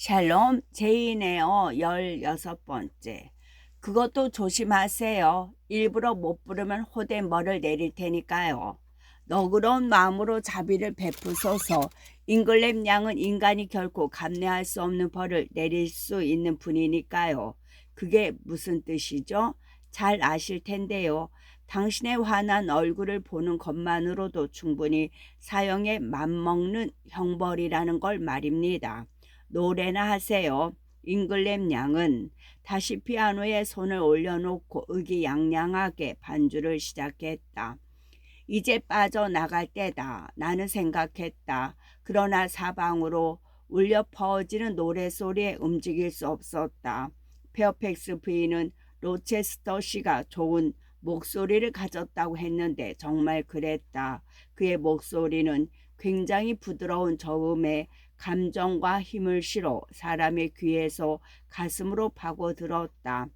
샬롬 제이네요. 16번째. 그것도 조심하세요. 일부러 못 부르면 호대 뭐를 내릴 테니까요. 너그러운 마음으로 자비를 베푸소서. 잉글랩 양은 인간이 결코 감내할 수 없는 벌을 내릴 수 있는 분이니까요. 그게 무슨 뜻이죠? 잘 아실 텐데요. 당신의 환한 얼굴을 보는 것만으로도 충분히 사형에 맞먹는 형벌이라는 걸 말입니다. 노래나 하세요. 잉글랩 양은 다시 피아노에 손을 올려놓고 의기양양하게 반주를 시작했다. 이제 빠져나갈 때다. 나는 생각했다. 그러나 사방으로 울려 퍼지는 노래소리에 움직일 수 없었다. 페어팩스 부인은 로체스터 씨가 좋은 목소리를 가졌다고 했는데 정말 그랬다. 그의 목소리는 굉장히 부드러운 저음에 감정과 힘을 실어 사람의 귀에서 가슴으로 파고들었다.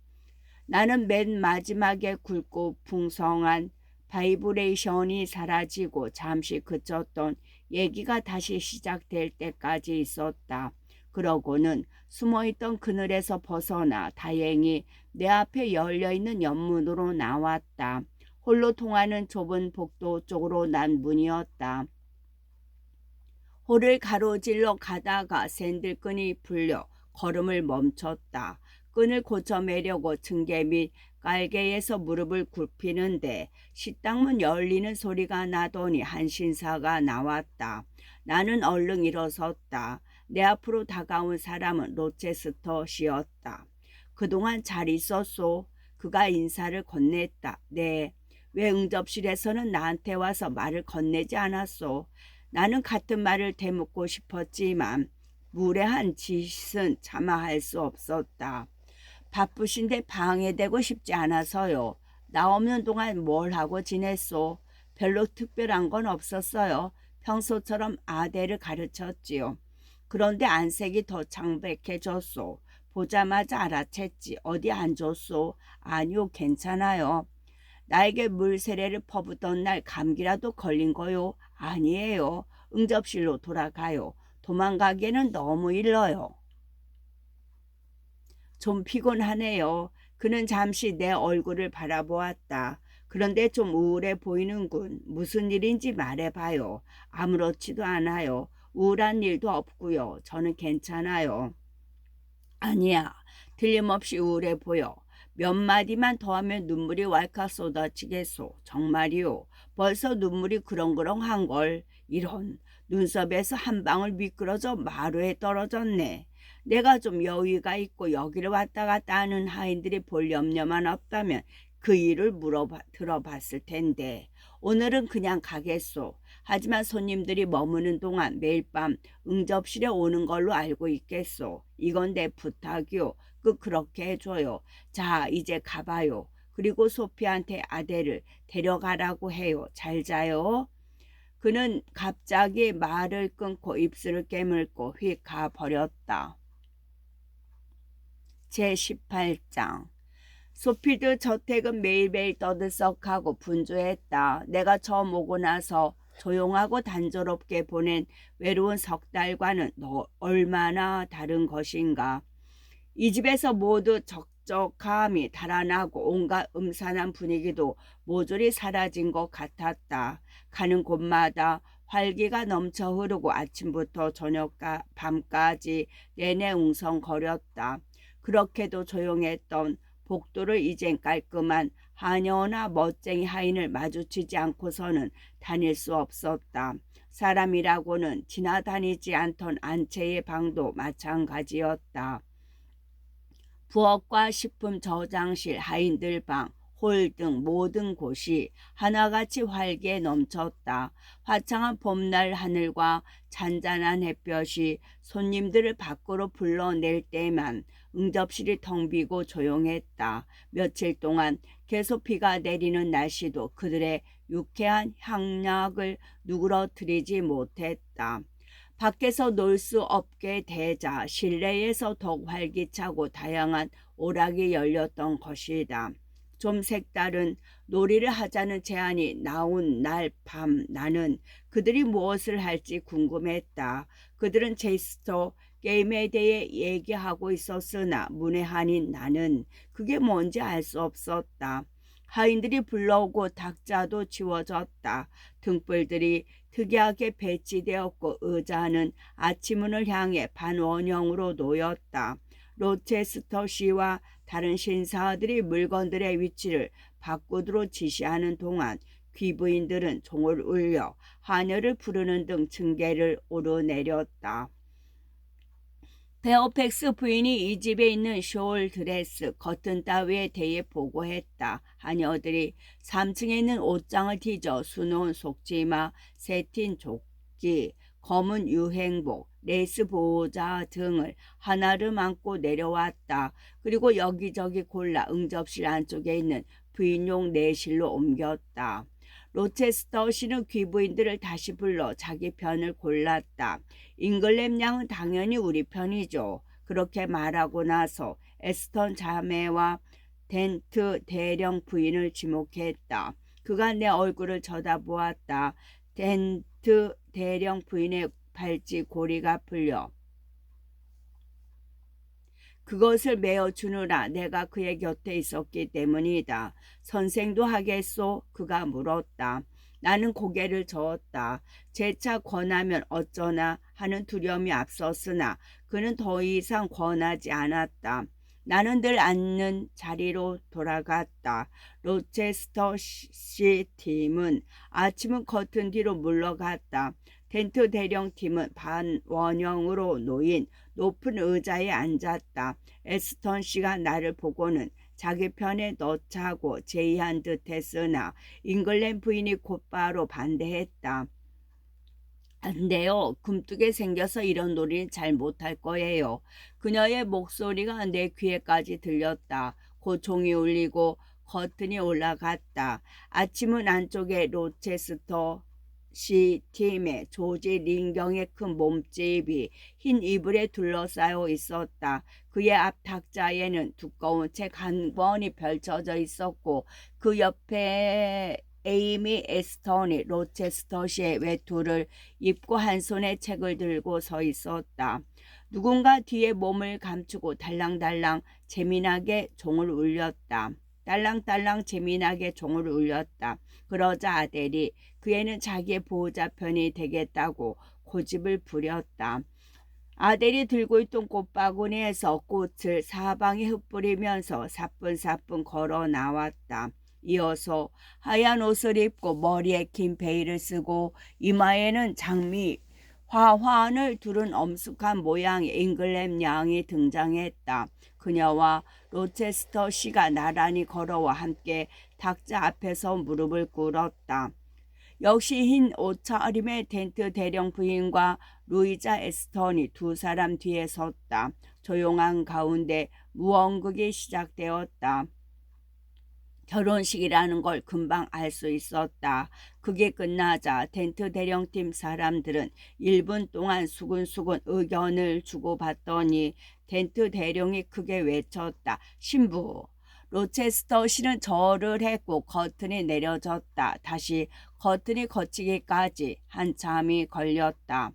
나는 맨 마지막에 굵고 풍성한 바이브레이션이 사라지고 잠시 그쳤던 얘기가 다시 시작될 때까지 있었다. 그러고는 숨어있던 그늘에서 벗어나 다행히 내 앞에 열려있는 연문으로 나왔다. 홀로 통하는 좁은 복도 쪽으로 난 문이었다. 홀을 가로질러 가다가 샌들끈이 풀려 걸음을 멈췄다. 끈을 고쳐매려고 층계 및 깔개에서 무릎을 굽히는데 식당문 열리는 소리가 나더니 한 신사가 나왔다. 나는 얼른 일어섰다. 내 앞으로 다가온 사람은 로체스터 씨였다. 그동안 잘 있었소? 그가 인사를 건넸다. 네. 왜 응접실에서는 나한테 와서 말을 건네지 않았소? 나는 같은 말을 되묻고 싶었지만 무례한 짓은 차마 할 수 없었다. 바쁘신데 방해되고 싶지 않아서요. 나 없는 동안 뭘 하고 지냈소? 별로 특별한 건 없었어요. 평소처럼 아대를 가르쳤지요. 그런데 안색이 더 창백해졌소. 보자마자 알아챘지. 어디 안 좋소? 아니요, 괜찮아요. 나에게 물세례를 퍼붓던 날 감기라도 걸린 거요? 아니에요. 응접실로 돌아가요. 도망가기에는 너무 일러요. 좀 피곤하네요. 그는 잠시 내 얼굴을 바라보았다. 그런데 좀 우울해 보이는군. 무슨 일인지 말해봐요. 아무렇지도 않아요. 우울한 일도 없고요. 저는 괜찮아요. 아니야. 틀림없이 우울해 보여. 몇 마디만 더 하면 눈물이 왈칵 쏟아지겠소. 정말이요. 벌써 눈물이 그렁그렁한걸. 이런. 눈썹에서 한 방울 미끄러져 마루에 떨어졌네. 내가 좀 여유가 있고 여기를 왔다 갔다 하는 하인들이 볼 염려만 없다면 그 일을 들어봤을 텐데 오늘은 그냥 가겠소. 하지만 손님들이 머무는 동안 매일 밤 응접실에 오는 걸로 알고 있겠소. 이건 내 부탁이요. 그렇게 해줘요. 자, 이제 가봐요. 그리고 소피한테 아델을 데려가라고 해요. 잘 자요. 그는 갑자기 말을 끊고 입술을 깨물고 휙 가버렸다. 제18장. 소필드 저택은 매일매일 떠들썩하고 분주했다. 내가 처음 오고 나서 조용하고 단조롭게 보낸 외로운 석 달과는 얼마나 다른 것인가. 이 집에서 모두 적적함이 달아나고 온갖 음산한 분위기도 모조리 사라진 것 같았다. 가는 곳마다 활기가 넘쳐 흐르고 아침부터 밤까지 내내 웅성거렸다. 그렇게도 조용했던 복도를 이젠 깔끔한 하녀나 멋쟁이 하인을 마주치지 않고서는 다닐 수 없었다. 사람이라고는 지나다니지 않던 안채의 방도 마찬가지였다. 부엌과 식품 저장실, 하인들 방, 홀 등 모든 곳이 하나같이 활기에 넘쳤다. 화창한 봄날 하늘과 잔잔한 햇볕이 손님들을 밖으로 불러낼 때만 응접실이 텅 비고 조용했다. 며칠 동안 계속 비가 내리는 날씨도 그들의 유쾌한 향락을 누그러뜨리지 못했다. 밖에서 놀 수 없게 되자 실내에서 더욱 활기차고 다양한 오락이 열렸던 것이다. 좀 색다른 놀이를 하자는 제안이 나온 날 밤 나는 그들이 무엇을 할지 궁금했다. 그들은 제스처 게임에 대해 얘기하고 있었으나 문외한인 나는 그게 뭔지 알 수 없었다. 하인들이 불러오고 탁자도 치워졌다. 등불들이 특이하게 배치되었고 의자는 아치문을 향해 반원형으로 놓였다. 로체스터 씨와 다른 신사들이 물건들의 위치를 바꾸도록 지시하는 동안 귀부인들은 종을 울려 하녀를 부르는 등 층계를 오르내렸다. 베어팩스 부인이 이 집에 있는 숄 드레스, 커튼 따위에 대해 보고했다. 하녀들이 3층에 있는 옷장을 뒤져 수놓은 속치마, 세틴 조끼, 검은 유행복, 레이스 보호자 등을 하나를 안고 내려왔다. 그리고 여기저기 골라 응접실 안쪽에 있는 부인용 내실로 옮겼다. 로체스터 씨는 귀부인들을 다시 불러 자기 편을 골랐다. 잉글램 양은 당연히 우리 편이죠. 그렇게 말하고 나서 에스턴 자매와 덴트 대령 부인을 지목했다. 그가 내 얼굴을 쳐다보았다. 덴트 대령 부인의 발찌 고리가 풀려 그것을 메어 주느라 내가 그의 곁에 있었기 때문이다. 선생도 하겠소? 그가 물었다. 나는 고개를 저었다. 재차 권하면 어쩌나 하는 두려움이 앞섰으나 그는 더 이상 권하지 않았다. 나는 늘 앉는 자리로 돌아갔다. 로체스터 씨 팀은 아침은 커튼 뒤로 물러갔다. 텐트 대령 팀은 반원형으로 놓인 높은 의자에 앉았다. 에스턴 씨가 나를 보고는 자기 편에 넣자고 제의한 듯 했으나 잉글랜 부인이 곧바로 반대했다. 안 돼요. 굼뜨게 생겨서 이런 놀이는 잘 못할 거예요. 그녀의 목소리가 내 귀에까지 들렸다. 곧 종이 울리고 커튼이 올라갔다. 아침은 안쪽에 로체스터 시 팀의 조지 링경의 큰 몸집이 흰 이불에 둘러싸여 있었다. 그의 앞 탁자에는 두꺼운 책 한 권이 펼쳐져 있었고 그 옆에 에이미 에스턴이 로체스터 씨의 외투를 입고 한 손에 책을 들고 서 있었다. 누군가 뒤에 몸을 감추고 달랑달랑 재미나게 종을 울렸다. 딸랑딸랑 재미나게 종을 울렸다. 그러자 아델이 그 애는 자기의 보호자 편이 되겠다고 고집을 부렸다. 아델이 들고 있던 꽃바구니에서 꽃을 사방에 흩뿌리면서 사뿐사뿐 걸어 나왔다. 이어서 하얀 옷을 입고 머리에 긴 베일을 쓰고 이마에는 장미 화환을 두른 엄숙한 모양의 잉글램 양이 등장했다. 그녀와 로체스터 씨가 나란히 걸어와 함께 탁자 앞에서 무릎을 꿇었다. 역시 흰 옷차림의 덴트 대령 부인과 루이자 에스턴이 두 사람 뒤에 섰다. 조용한 가운데 무언극이 시작되었다. 결혼식이라는 걸 금방 알 수 있었다. 그게 끝나자 덴트 대령팀 사람들은 1분 동안 수근수근 의견을 주고받더니 덴트 대령이 크게 외쳤다. 신부! 로체스터 씨는 절을 했고 커튼이 내려졌다. 다시 커튼이 걷히기까지 한참이 걸렸다.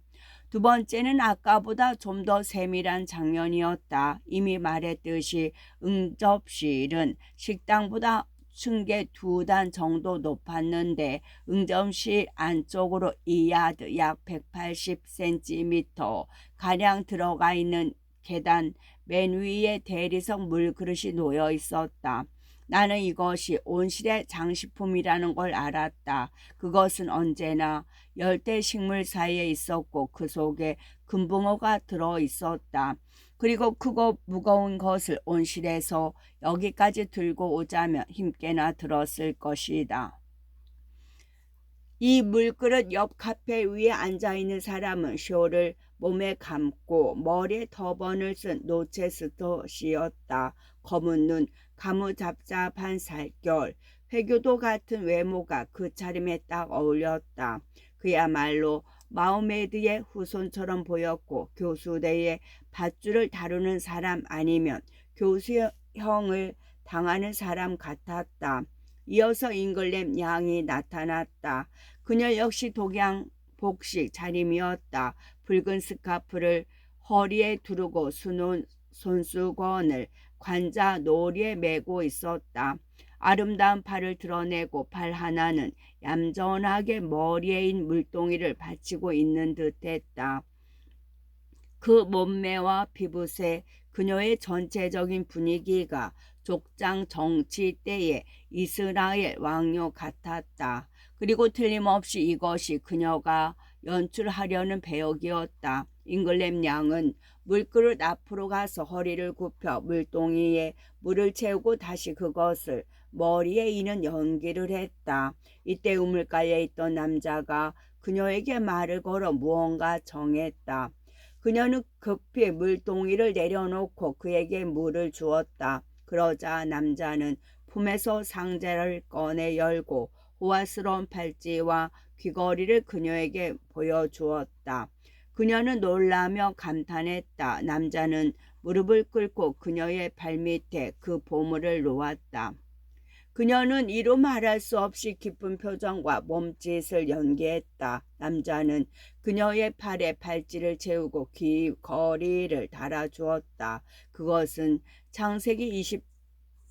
두 번째는 아까보다 좀 더 세밀한 장면이었다. 이미 말했듯이 응접실은 식당보다 층계 2단 정도 높았는데 응접실 안쪽으로 2야드 약 180cm 가량 들어가 있는 계단 맨 위에 대리석 물그릇이 놓여 있었다. 나는 이것이 온실의 장식품이라는 걸 알았다. 그것은 언제나 열대 식물 사이에 있었고 그 속에 금붕어가 들어 있었다. 그리고 크고 무거운 것을 온실에서 여기까지 들고 오자면 힘께나 들었을 것이다. 이 물그릇 옆 카페 위에 앉아있는 사람은 숄을 몸에 감고 머리에 터번을 쓴 노체스터 씨였다. 검은 눈, 가무잡잡한 살결, 회교도 같은 외모가 그 차림에 딱 어울렸다. 그야말로 마호메드의 후손처럼 보였고 교수대의 밧줄을 다루는 사람 아니면 교수형을 당하는 사람 같았다. 이어서 잉글램 양이 나타났다. 그녀 역시 독양 복식 차림이었다. 붉은 스카프를 허리에 두르고 손수건을 관자 노리에 메고 있었다. 아름다운 팔을 드러내고 팔 하나는 얌전하게 머리에 인 물동이를 받치고 있는 듯했다. 그 몸매와 피부새, 그녀의 전체적인 분위기가 족장 정치 때의 이스라엘 왕녀 같았다. 그리고 틀림없이 이것이 그녀가 연출하려는 배역이었다. 잉글램 양은 물그릇 앞으로 가서 허리를 굽혀 물동이에 물을 채우고 다시 그것을 머리에 이는 연기를 했다. 이때 우물가에 있던 남자가 그녀에게 말을 걸어 무언가 정했다. 그녀는 급히 물동이를 내려놓고 그에게 물을 주었다. 그러자 남자는 품에서 상자를 꺼내 열고 호화스러운 팔찌와 귀걸이를 그녀에게 보여주었다. 그녀는 놀라며 감탄했다. 남자는 무릎을 꿇고 그녀의 발밑에 그 보물을 놓았다. 그녀는 이루 말할 수 없이 기쁜 표정과 몸짓을 연기했다. 남자는 그녀의 팔에 팔찌를 채우고 귀걸이를 달아주었다. 그것은 창세기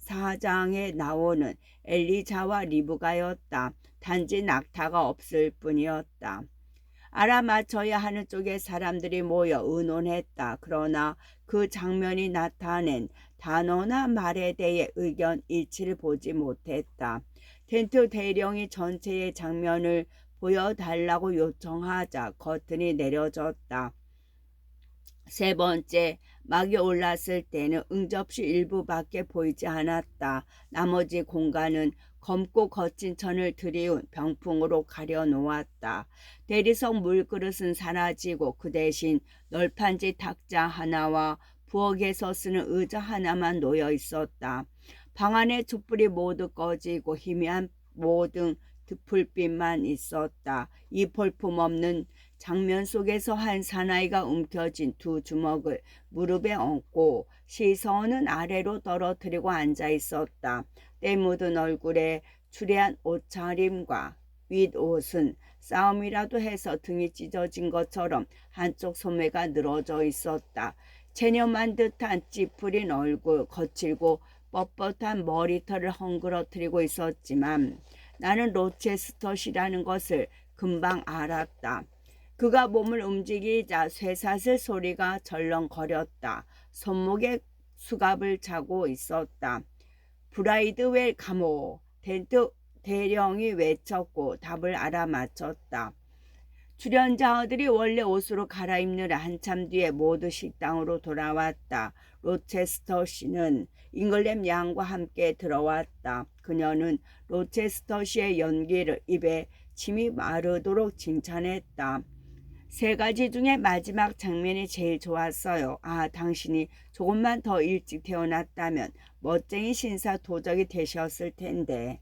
24장에 나오는 엘리자와 리브가였다. 단지 낙타가 없을 뿐이었다. 알아맞혀야 하는 쪽에 사람들이 모여 의논했다. 그러나 그 장면이 나타낸 단어나 말에 대해 의견 일치를 보지 못했다. 텐트 대령이 전체의 장면을 보여달라고 요청하자 커튼이 내려졌다. 세 번째, 막이 올랐을 때는 응접시 일부밖에 보이지 않았다. 나머지 공간은 검고 거친 천을 들이운 병풍으로 가려놓았다. 대리석 물그릇은 사라지고 그 대신 널판지 탁자 하나와 부엌에서 쓰는 의자 하나만 놓여 있었다. 방 안의 촛불이 모두 꺼지고 희미한 모든 불빛만 있었다. 이 볼품없는 장면 속에서 한 사나이가 움켜쥔 두 주먹을 무릎에 얹고 시선은 아래로 떨어뜨리고 앉아 있었다. 때 묻은 얼굴에 추레한 옷차림과 윗옷은 싸움이라도 해서 등이 찢어진 것처럼 한쪽 소매가 늘어져 있었다. 체념한 듯한 찌푸린 얼굴, 거칠고 뻣뻣한 머리털을 헝그러뜨리고 있었지만 나는 로체스터시라는 것을 금방 알았다. 그가 몸을 움직이자 쇠사슬 소리가 절렁거렸다. 손목에 수갑을 차고 있었다. 브라이드웰 가모, 텐트 대령이 외쳤고 답을 알아맞혔다. 출연자들이 원래 옷으로 갈아입느라 한참 뒤에 모두 식당으로 돌아왔다. 로체스터 씨는 잉글램 양과 함께 들어왔다. 그녀는 로체스터 씨의 연기를 입에 침이 마르도록 칭찬했다. 세 가지 중에 마지막 장면이 제일 좋았어요. 아, 당신이 조금만 더 일찍 태어났다면 멋쟁이 신사 도적이 되셨을 텐데.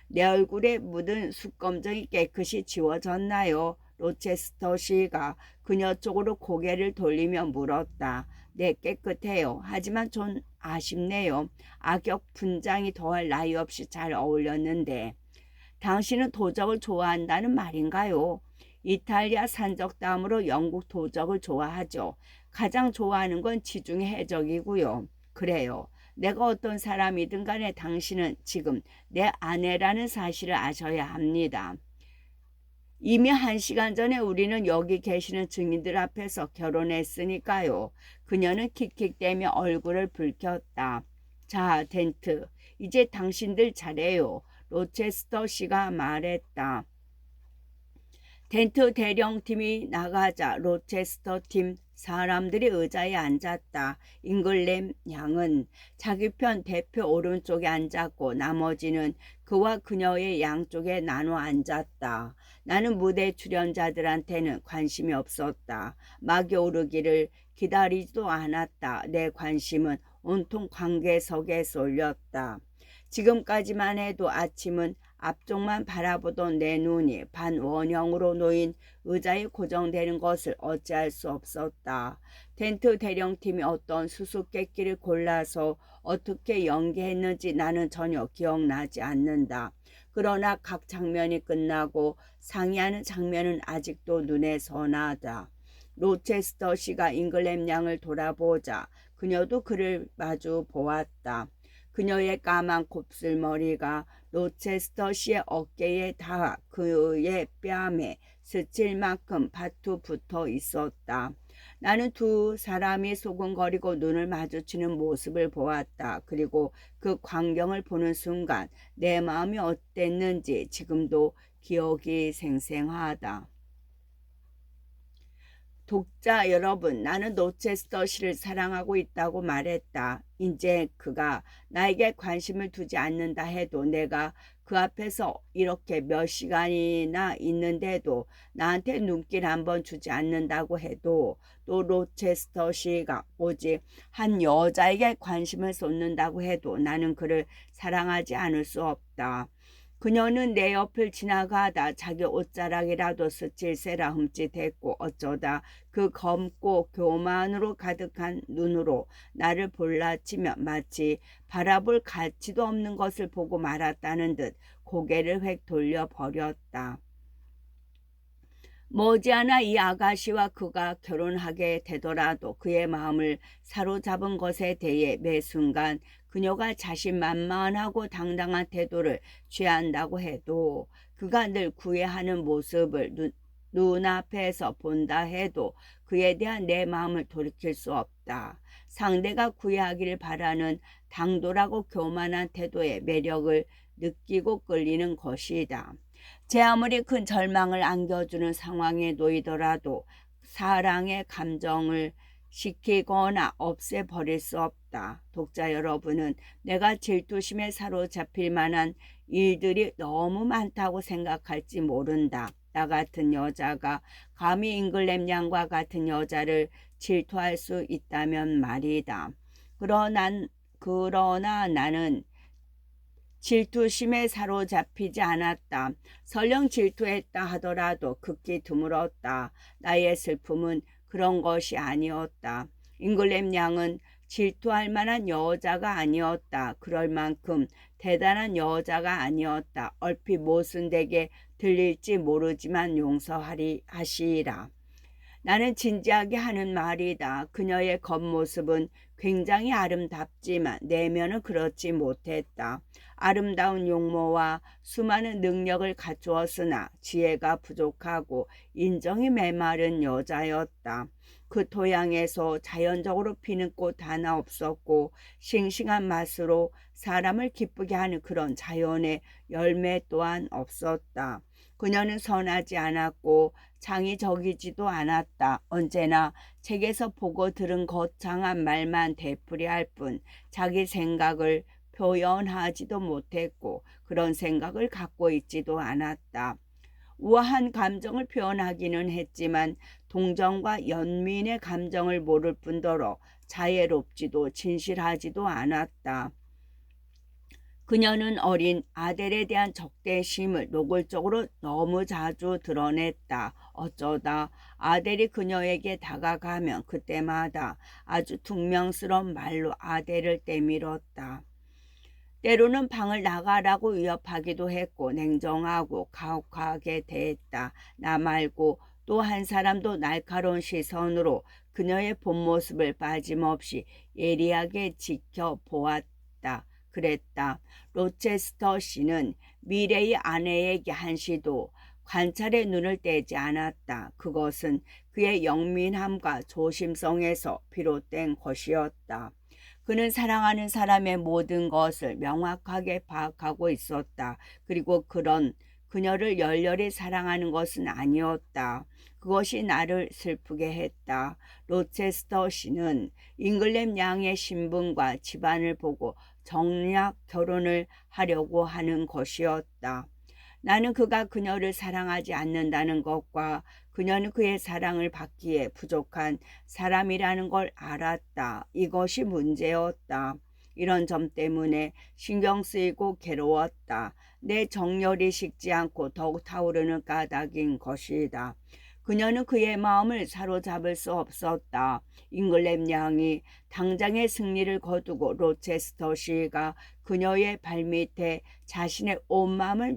내 얼굴에 묻은 숯검정이 깨끗이 지워졌나요? 로체스터 씨가 그녀 쪽으로 고개를 돌리며 물었다. 네, 깨끗해요. 하지만 좀 아쉽네요. 악역 분장이 더할 나위 없이 잘 어울렸는데. 당신은 도적을 좋아한다는 말인가요? 이탈리아 산적 다음으로 영국 도적을 좋아하죠. 가장 좋아하는 건 지중해 해적이고요. 그래요. 내가 어떤 사람이든 간에 당신은 지금 내 아내라는 사실을 아셔야 합니다. 이미 1시간 전에 우리는 여기 계시는 증인들 앞에서 결혼했으니까요. 그녀는 킥킥대며 얼굴을 붉혔다. 자, 덴트, 이제 당신들 차례요. 로체스터 씨가 말했다. 텐트 대령팀이 나가자 로체스터 팀 사람들이 의자에 앉았다. 잉글램 양은 자기 편 대표 오른쪽에 앉았고 나머지는 그와 그녀의 양쪽에 나눠 앉았다. 나는 무대 출연자들한테는 관심이 없었다. 막이 오르기를 기다리지도 않았다. 내 관심은 온통 관객석에 쏠렸다. 지금까지만 해도 아침은 앞쪽만 바라보던 내 눈이 반원형으로 놓인 의자에 고정되는 것을 어찌할 수 없었다. 텐트 대령팀이 어떤 수수께끼를 골라서 어떻게 연기했는지 나는 전혀 기억나지 않는다. 그러나 각 장면이 끝나고 상의하는 장면은 아직도 눈에 선하다. 로체스터 씨가 잉글램 양을 돌아보자 그녀도 그를 마주 보았다. 그녀의 까만 곱슬머리가 로체스터 씨의 어깨에 닿아 그의 뺨에 스칠 만큼 파투 붙어 있었다. 나는 두 사람이 소곤거리고 눈을 마주치는 모습을 보았다. 그리고 그 광경을 보는 순간 내 마음이 어땠는지 지금도 기억이 생생하다. 독자 여러분, 나는 로체스터 씨를 사랑하고 있다고 말했다. 이제 그가 나에게 관심을 두지 않는다 해도 내가 그 앞에서 이렇게 몇 시간이나 있는데도 나한테 눈길 한번 주지 않는다고 해도 또 로체스터 씨가 오직 한 여자에게 관심을 쏟는다고 해도 나는 그를 사랑하지 않을 수 없다. 그녀는 내 옆을 지나가다 자기 옷자락이라도 스칠세라 흠칫했고 어쩌다 그 검고 교만으로 가득한 눈으로 나를 볼라치며 마치 바라볼 가치도 없는 것을 보고 말았다는 듯 고개를 획 돌려버렸다. 머지않아 이 아가씨와 그가 결혼하게 되더라도 그의 마음을 사로잡은 것에 대해 매 순간 그녀가 자신만만하고 당당한 태도를 취한다고 해도 그가 늘 구애하는 모습을 눈앞에서 본다 해도 그에 대한 내 마음을 돌이킬 수 없다. 상대가 구애하기를 바라는 당돌하고 교만한 태도의 매력을 느끼고 끌리는 것이다. 제 아무리 큰 절망을 안겨주는 상황에 놓이더라도 사랑의 감정을 식히거나 없애버릴 수 없다. 독자 여러분은 내가 질투심에 사로잡힐 만한 일들이 너무 많다고 생각할지 모른다. 나 같은 여자가 감히 잉글램 양과 같은 여자를 질투할 수 있다면 말이다. 그러나 나는 질투심에 사로잡히지 않았다. 설령 질투했다 하더라도 극히 드물었다. 나의 슬픔은 그런 것이 아니었다. 잉글램 양은 질투할 만한 여자가 아니었다. 그럴 만큼 대단한 여자가 아니었다. 얼핏 모순되게 들릴지 모르지만 용서하시라. 나는 진지하게 하는 말이다. 그녀의 겉모습은 굉장히 아름답지만 내면은 그렇지 못했다. 아름다운 용모와 수많은 능력을 갖추었으나 지혜가 부족하고 인정이 메마른 여자였다. 그 토양에서 자연적으로 피는 꽃 하나 없었고 싱싱한 맛으로 사람을 기쁘게 하는 그런 자연의 열매 또한 없었다. 그녀는 선하지 않았고 창의적이지도 않았다. 언제나 책에서 보고 들은 거창한 말만 되풀이할 뿐 자기 생각을 표현하지도 못했고 그런 생각을 갖고 있지도 않았다. 우아한 감정을 표현하기는 했지만 동정과 연민의 감정을 모를 뿐더러 자애롭지도 진실하지도 않았다. 그녀는 어린 아델에 대한 적대심을 노골적으로 너무 자주 드러냈다. 어쩌다 아델이 그녀에게 다가가면 그때마다 아주 퉁명스러운 말로 아델을 때밀었다. 때로는 방을 나가라고 위협하기도 했고 냉정하고 가혹하게 대했다. 나 말고 또 한 사람도 날카로운 시선으로 그녀의 본 모습을 빠짐없이 예리하게 지켜보았다. 그랬다. 로체스터 씨는 미래의 아내에게 한시도 관찰의 눈을 떼지 않았다. 그것은 그의 영민함과 조심성에서 비롯된 것이었다. 그는 사랑하는 사람의 모든 것을 명확하게 파악하고 있었다. 그리고 그녀를 열렬히 사랑하는 것은 아니었다. 그것이 나를 슬프게 했다. 로체스터 씨는 잉글램 양의 신분과 집안을 보고 정략 결혼을 하려고 하는 것이었다. 나는 그가 그녀를 사랑하지 않는다는 것과 그녀는 그의 사랑을 받기에 부족한 사람이라는 걸 알았다. 이것이 문제였다. 이런 점 때문에 신경 쓰이고 괴로웠다. 내 정열이 식지 않고 더욱 타오르는 까닭인 것이다. 그녀는 그의 마음을 사로잡을 수 없었다. 잉글램 양이 당장의 승리를 거두고 로체스터 씨가 그녀의 발밑에 자신의 온 마음을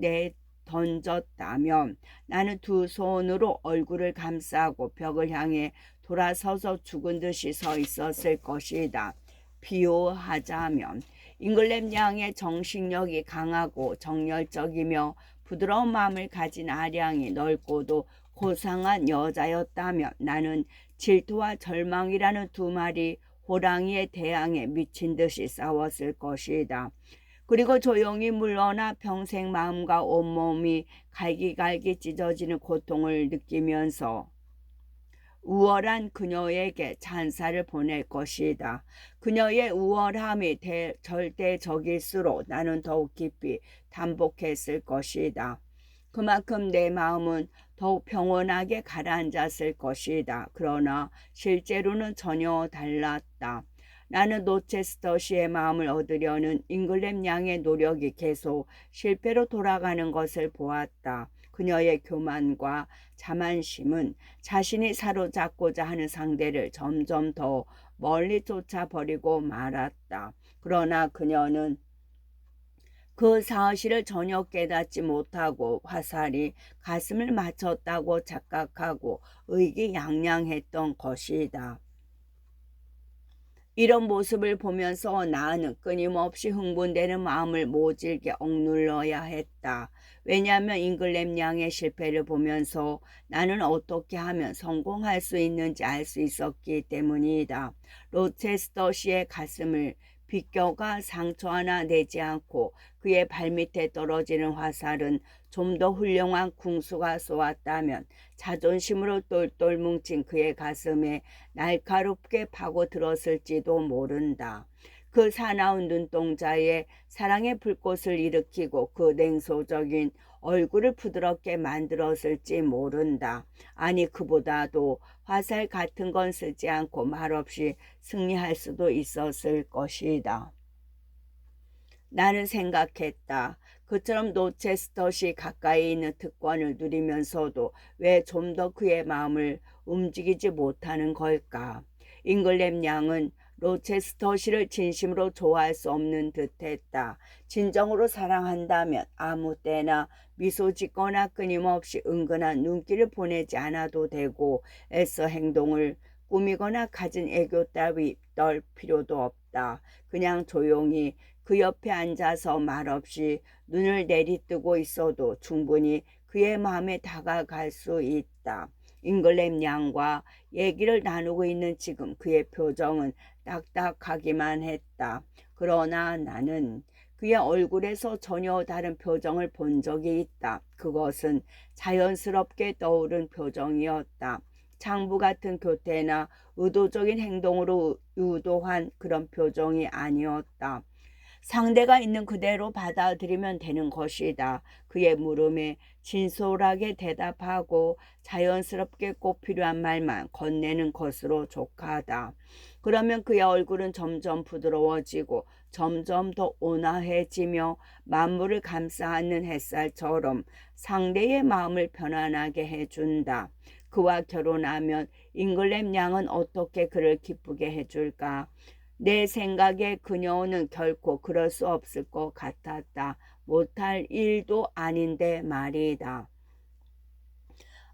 던졌다면 나는 두 손으로 얼굴을 감싸고 벽을 향해 돌아서서 죽은 듯이 서 있었을 것이다. 비유하자면 잉글랜드 양의 정신력이 강하고 정열적이며 부드러운 마음을 가진 아량이 넓고도 고상한 여자였다면 나는 질투와 절망이라는 두 마리 호랑이의 대항에 미친 듯이 싸웠을 것이다. 그리고 조용히 물러나 평생 마음과 온몸이 갈기갈기 찢어지는 고통을 느끼면서 우월한 그녀에게 찬사를 보낼 것이다. 그녀의 우월함이 절대적일수록 나는 더욱 깊이 담복했을 것이다. 그만큼 내 마음은 더욱 평온하게 가라앉았을 것이다. 그러나 실제로는 전혀 달랐다. 나는 노체스터시의 마음을 얻으려는 잉글랜드 양의 노력이 계속 실패로 돌아가는 것을 보았다. 그녀의 교만과 자만심은 자신이 사로잡고자 하는 상대를 점점 더 멀리 쫓아버리고 말았다. 그러나 그녀는 그 사실을 전혀 깨닫지 못하고 화살이 가슴을 맞췄다고 착각하고 의기양양했던 것이다. 이런 모습을 보면서 나는 끊임없이 흥분되는 마음을 모질게 억눌러야 했다. 왜냐하면 잉글랜드 양의 실패를 보면서 나는 어떻게 하면 성공할 수 있는지 알 수 있었기 때문이다. 로체스터시의 가슴을 비껴가 상처 하나 내지 않고 그의 발밑에 떨어지는 화살은 좀 더 훌륭한 궁수가 쏘았다면 자존심으로 똘똘 뭉친 그의 가슴에 날카롭게 파고들었을지도 모른다. 그 사나운 눈동자에 사랑의 불꽃을 일으키고 그 냉소적인 얼굴을 부드럽게 만들었을지 모른다. 아니 그보다도 화살 같은 건 쓰지 않고 말없이 승리할 수도 있었을 것이다. 나는 생각했다. 그처럼 노체스터시 가까이 있는 특권을 누리면서도 왜 좀 더 그의 마음을 움직이지 못하는 걸까? 잉글랜드 양은 로체스터시를 진심으로 좋아할 수 없는 듯했다. 진정으로 사랑한다면 아무 때나 미소 짓거나 끊임없이 은근한 눈길을 보내지 않아도 되고 애써 행동을 꾸미거나 가진 애교 따위 떨 필요도 없다. 그냥 조용히 그 옆에 앉아서 말없이 눈을 내리뜨고 있어도 충분히 그의 마음에 다가갈 수 있다. 잉글랜드 양과 얘기를 나누고 있는 지금 그의 표정은 딱딱하기만 했다. 그러나 나는 그의 얼굴에서 전혀 다른 표정을 본 적이 있다. 그것은 자연스럽게 떠오른 표정이었다. 창부 같은 교태나 의도적인 행동으로 유도한 그런 표정이 아니었다. 상대가 있는 그대로 받아들이면 되는 것이다. 그의 물음에 진솔하게 대답하고 자연스럽게 꼭 필요한 말만 건네는 것으로 족하다. 그러면 그의 얼굴은 점점 부드러워지고 점점 더 온화해지며 만물을 감싸 안는 햇살처럼 상대의 마음을 편안하게 해준다. 그와 결혼하면 잉글랜드 양은 어떻게 그를 기쁘게 해줄까? 내 생각에 그녀는 결코 그럴 수 없을 것 같았다. 못할 일도 아닌데 말이다.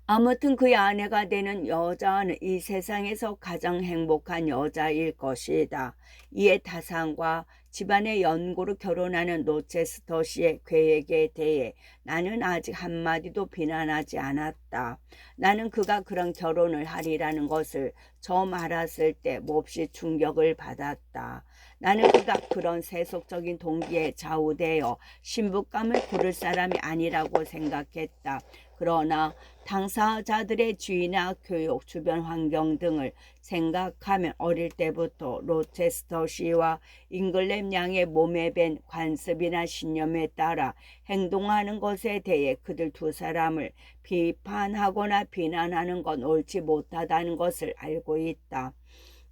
아무튼 그의 아내가 되는 여자는 이 세상에서 가장 행복한 여자일 것이다. 이에 타산과 집안의 연고로 결혼하는 노체스터시의 계획에 대해 나는 아직 한마디도 비난하지 않았다. 나는 그가 그런 결혼을 하리라는 것을 처음 알았을 때 몹시 충격을 받았다. 나는 그가 그런 세속적인 동기에 좌우되어 신부감을 부를 사람이 아니라고 생각했다. 그러나 당사자들의 지위나 교육, 주변 환경 등을 생각하면 어릴 때부터 로체스터시와 잉글랜드 양의 몸에 밴 관습이나 신념에 따라 행동하는 것에 대해 그들 두 사람을 비판하거나 비난하는 건 옳지 못하다는 것을 알고 있다.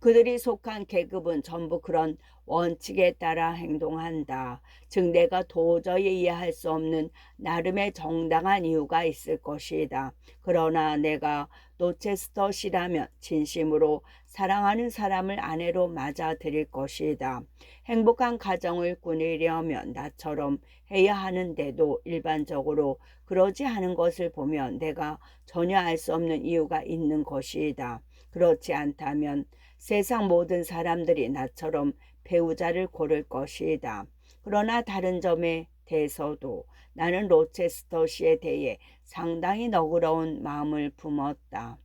그들이 속한 계급은 전부 그런 원칙에 따라 행동한다. 즉 내가 도저히 이해할 수 없는 나름의 정당한 이유가 있을 것이다. 그러나 내가 노체스터시라면 진심으로 사랑하는 사람을 아내로 맞아들일 것이다. 행복한 가정을 꾸리려면 나처럼 해야 하는데도 일반적으로 그러지 않은 것을 보면 내가 전혀 알 수 없는 이유가 있는 것이다. 그렇지 않다면 세상 모든 사람들이 나처럼 배우자를 고를 것이다. 그러나 다른 점에 대해서도 나는 로체스터 씨에 대해 상당히 너그러운 마음을 품었다.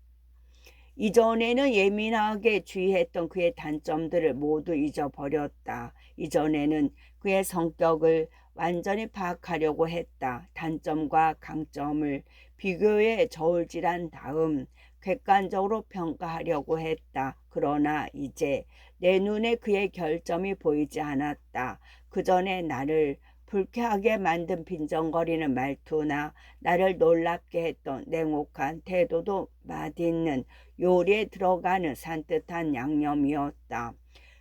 이전에는 예민하게 주의했던 그의 단점들을 모두 잊어버렸다. 이전에는 그의 성격을 완전히 파악하려고 했다. 단점과 강점을 비교해 저울질한 다음 객관적으로 평가하려고 했다. 그러나 이제 내 눈에 그의 결점이 보이지 않았다. 그 전에 나를 불쾌하게 만든 빈정거리는 말투나 나를 놀랍게 했던 냉혹한 태도도 맛있는 요리에 들어가는 산뜻한 양념이었다.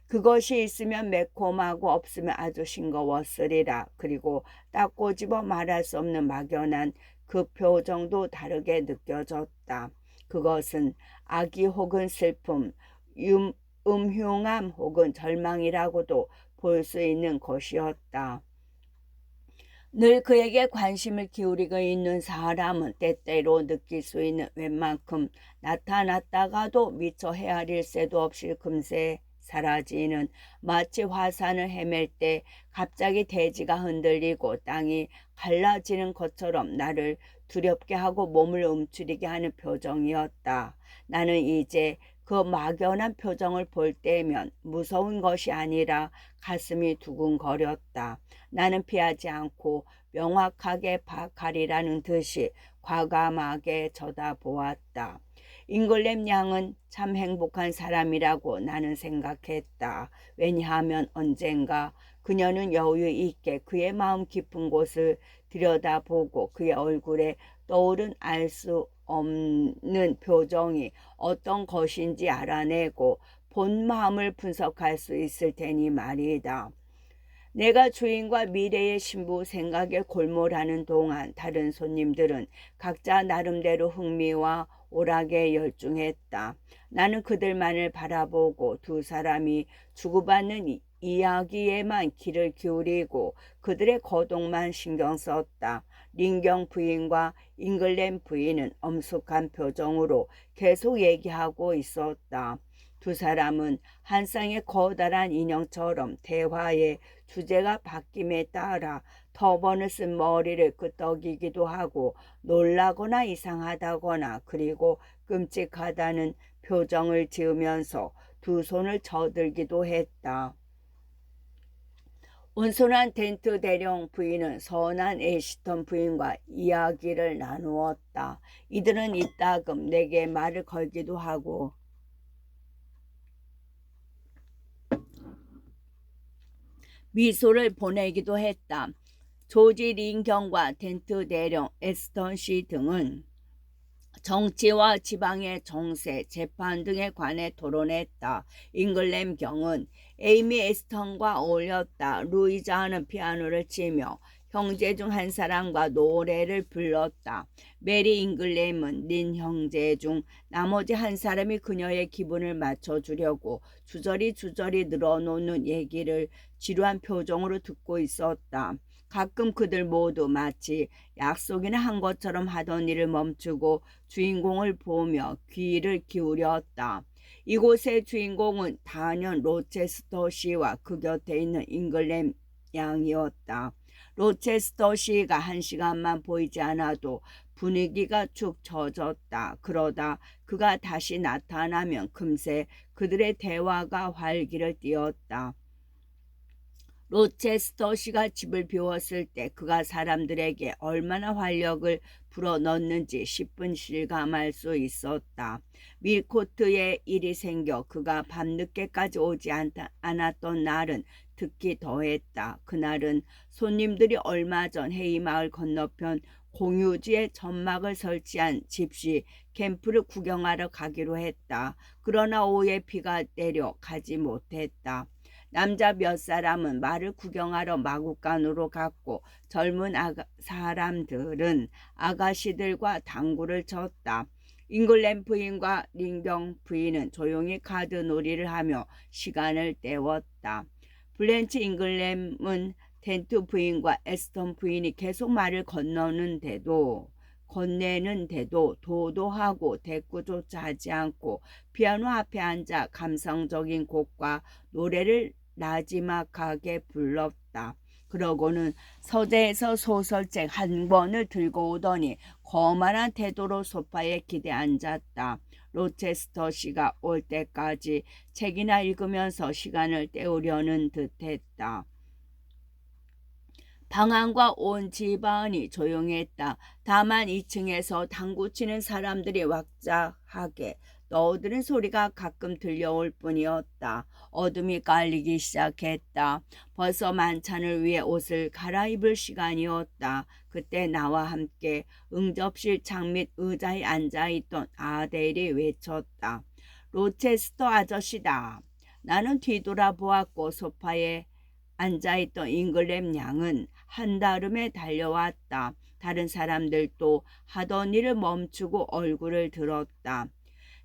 그것이 있으면 매콤하고 없으면 아주 싱거웠으리라. 그리고 딱 꼬집어 말할 수 없는 막연한 그 표정도 다르게 느껴졌다. 그것은 악의 혹은 슬픔, 음흉함 혹은 절망이라고도 볼 수 있는 것이었다. 늘 그에게 관심을 기울이고 있는 사람은 때때로 느낄 수 있는 웬만큼 나타났다가도 미처 헤아릴 새도 없이 금세 사라지는, 마치 화산을 헤맬 때 갑자기 대지가 흔들리고 땅이 갈라지는 것처럼 나를 두렵게 하고 몸을 움츠리게 하는 표정이었다. 나는 이제 그 막연한 표정을 볼 때면 무서운 것이 아니라 가슴이 두근거렸다. 나는 피하지 않고 명확하게 가리라는 듯이 과감하게 쳐다보았다. 잉글램 양은 참 행복한 사람이라고 나는 생각했다. 왜냐하면 언젠가 그녀는 여유 있게 그의 마음 깊은 곳을 들여다보고 그의 얼굴에 떠오른 알 수 없는 표정이 어떤 것인지 알아내고 본 마음을 분석할 수 있을 테니 말이다. 내가 주인과 미래의 신부 생각에 골몰하는 동안 다른 손님들은 각자 나름대로 흥미와 오락에 열중했다. 나는 그들만을 바라보고 두 사람이 주고받는 이야기에만 귀를 기울이고 그들의 거동만 신경 썼다. 린경 부인과 잉글랜 부인은 엄숙한 표정으로 계속 얘기하고 있었다. 두 사람은 한 쌍의 커다란 인형처럼 대화의 주제가 바뀜에 따라 터번을 쓴 머리를 끄덕이기도 하고 놀라거나 이상하다거나 그리고 끔찍하다는 표정을 지으면서 두 손을 저들기도 했다. 온순한 덴트 대령 부인은 선한 애시턴 부인과 이야기를 나누었다. 이들은 이따금 내게 말을 걸기도 하고 미소를 보내기도 했다. 조지 린경과 덴트 대령 에스턴 씨 등은 정치와 지방의 정세, 재판 등에 관해 토론했다. 잉글램 경은 에이미 에스턴과 어울렸다. 루이자는 피아노를 치며 형제 중 한 사람과 노래를 불렀다. 메리 잉글램은 린 형제 중 나머지 한 사람이 그녀의 기분을 맞춰주려고 주저리 늘어놓는 얘기를 지루한 표정으로 듣고 있었다. 가끔 그들 모두 마치 약속이나 한 것처럼 하던 일을 멈추고 주인공을 보며 귀를 기울였다. 이곳의 주인공은 단연 로체스터 씨와 그 곁에 있는 잉글램 양이었다. 로체스터 씨가 한 시간만 보이지 않아도 분위기가 축 처졌다. 그러다 그가 다시 나타나면 금세 그들의 대화가 활기를 띠었다. 로체스터 씨가 집을 비웠을 때 그가 사람들에게 얼마나 활력을 불어넣는지 10분 실감할 수 있었다. 밀코트에 일이 생겨 그가 밤늦게까지 오지 않았던 날은 특히 더했다. 그날은 손님들이 얼마 전 헤이마을 건너편 공유지에 점막을 설치한 집시 캠프를 구경하러 가기로 했다. 그러나 오후에 비가 내려 가지 못했다. 남자 몇 사람은 말을 구경하러 마구간으로 갔고 젊은 사람들은 아가씨들과 당구를 쳤다. 잉글랜 부인과 링병 부인은 조용히 카드 놀이를 하며 시간을 때웠다. 블렌치 잉글랜은 텐트 부인과 에스턴 부인이 계속 말을 건네는데도 도도하고 대꾸조차 하지 않고 피아노 앞에 앉아 감성적인 곡과 노래를 나지막하게 불렀다. 그러고는 서재에서 소설책 한 권을 들고 오더니 거만한 태도로 소파에 기대 앉았다. 로체스터 씨가 올 때까지 책이나 읽으면서 시간을 때우려는 듯했다. 방 안과 온 집안이 조용했다. 다만 2층에서 당구 치는 사람들이 왁자하게 넣어드는 소리가 가끔 들려올 뿐이었다. 어둠이 깔리기 시작했다. 벌써 만찬을 위해 옷을 갈아입을 시간이었다. 그때 나와 함께 응접실 창 및 의자에 앉아있던 아델이 외쳤다. 로체스터 아저씨다. 나는 뒤돌아보았고 소파에 앉아있던 잉글랜 양은 한달음에 달려왔다. 다른 사람들도 하던 일을 멈추고 얼굴을 들었다.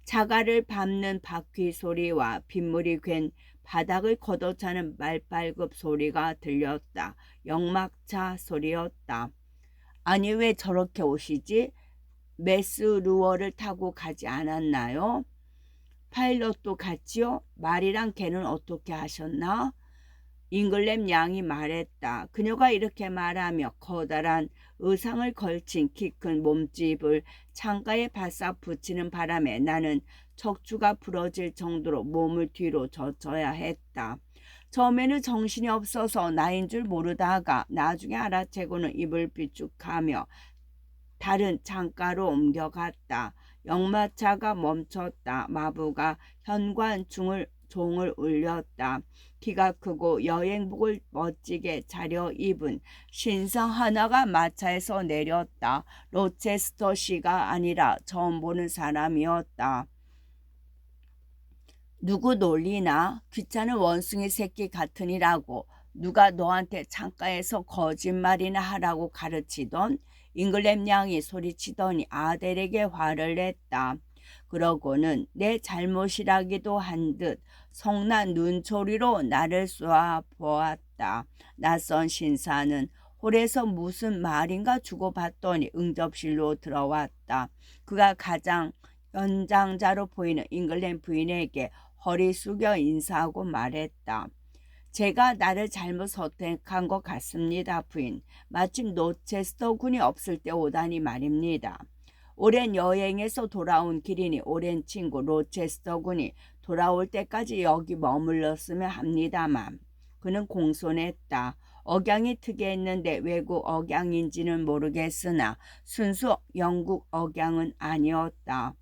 자갈을 밟는 바퀴 소리와 빗물이 괜 바닥을 걷어차는 말발굽 소리가 들렸다. 역막차 소리였다. 아니 왜 저렇게 오시지? 메스 루어를 타고 가지 않았나요? 파일럿도 갔지요? 말이랑 걔는 어떻게 하셨나? 잉글랜 양이 말했다. 그녀가 이렇게 말하며 커다란 의상을 걸친 키 큰 몸집을 창가에 바싹 붙이는 바람에 나는 척추가 부러질 정도로 몸을 뒤로 젖혀야 했다. 처음에는 정신이 없어서 나인 줄 모르다가 나중에 알아채고는 입을 비축하며 다른 창가로 옮겨갔다. 역마차가 멈췄다. 마부가 종을 울렸다. 키가 크고 여행복을 멋지게 차려입은 신상 하나가 마차에서 내렸다. 로체스터 씨가 아니라 처음 보는 사람이었다. 누구 놀리나? 귀찮은 원숭이 새끼 같으니라고. 누가 너한테 창가에서 거짓말이나 하라고 가르치던? 잉글랜 양이 소리치더니 아델에게 화를 냈다. 그러고는 내 잘못이라기도 한 듯 성난 눈초리로 나를 쏘아보았다. 낯선 신사는 홀에서 무슨 말인가 주고받더니 응접실로 들어왔다. 그가 가장 연장자로 보이는 잉글랜 부인에게 허리 숙여 인사하고 말했다. 제가 나를 잘못 선택한 것 같습니다, 부인. 마침 노체스터 군이 없을 때 오다니 말입니다. 오랜 여행에서 돌아온 길이니 오랜 친구 로체스터 군이 돌아올 때까지 여기 머물렀으면 합니다만. 그는 공손했다. 억양이 특이했는데 외국 억양인지는 모르겠으나 순수 영국 억양은 아니었다.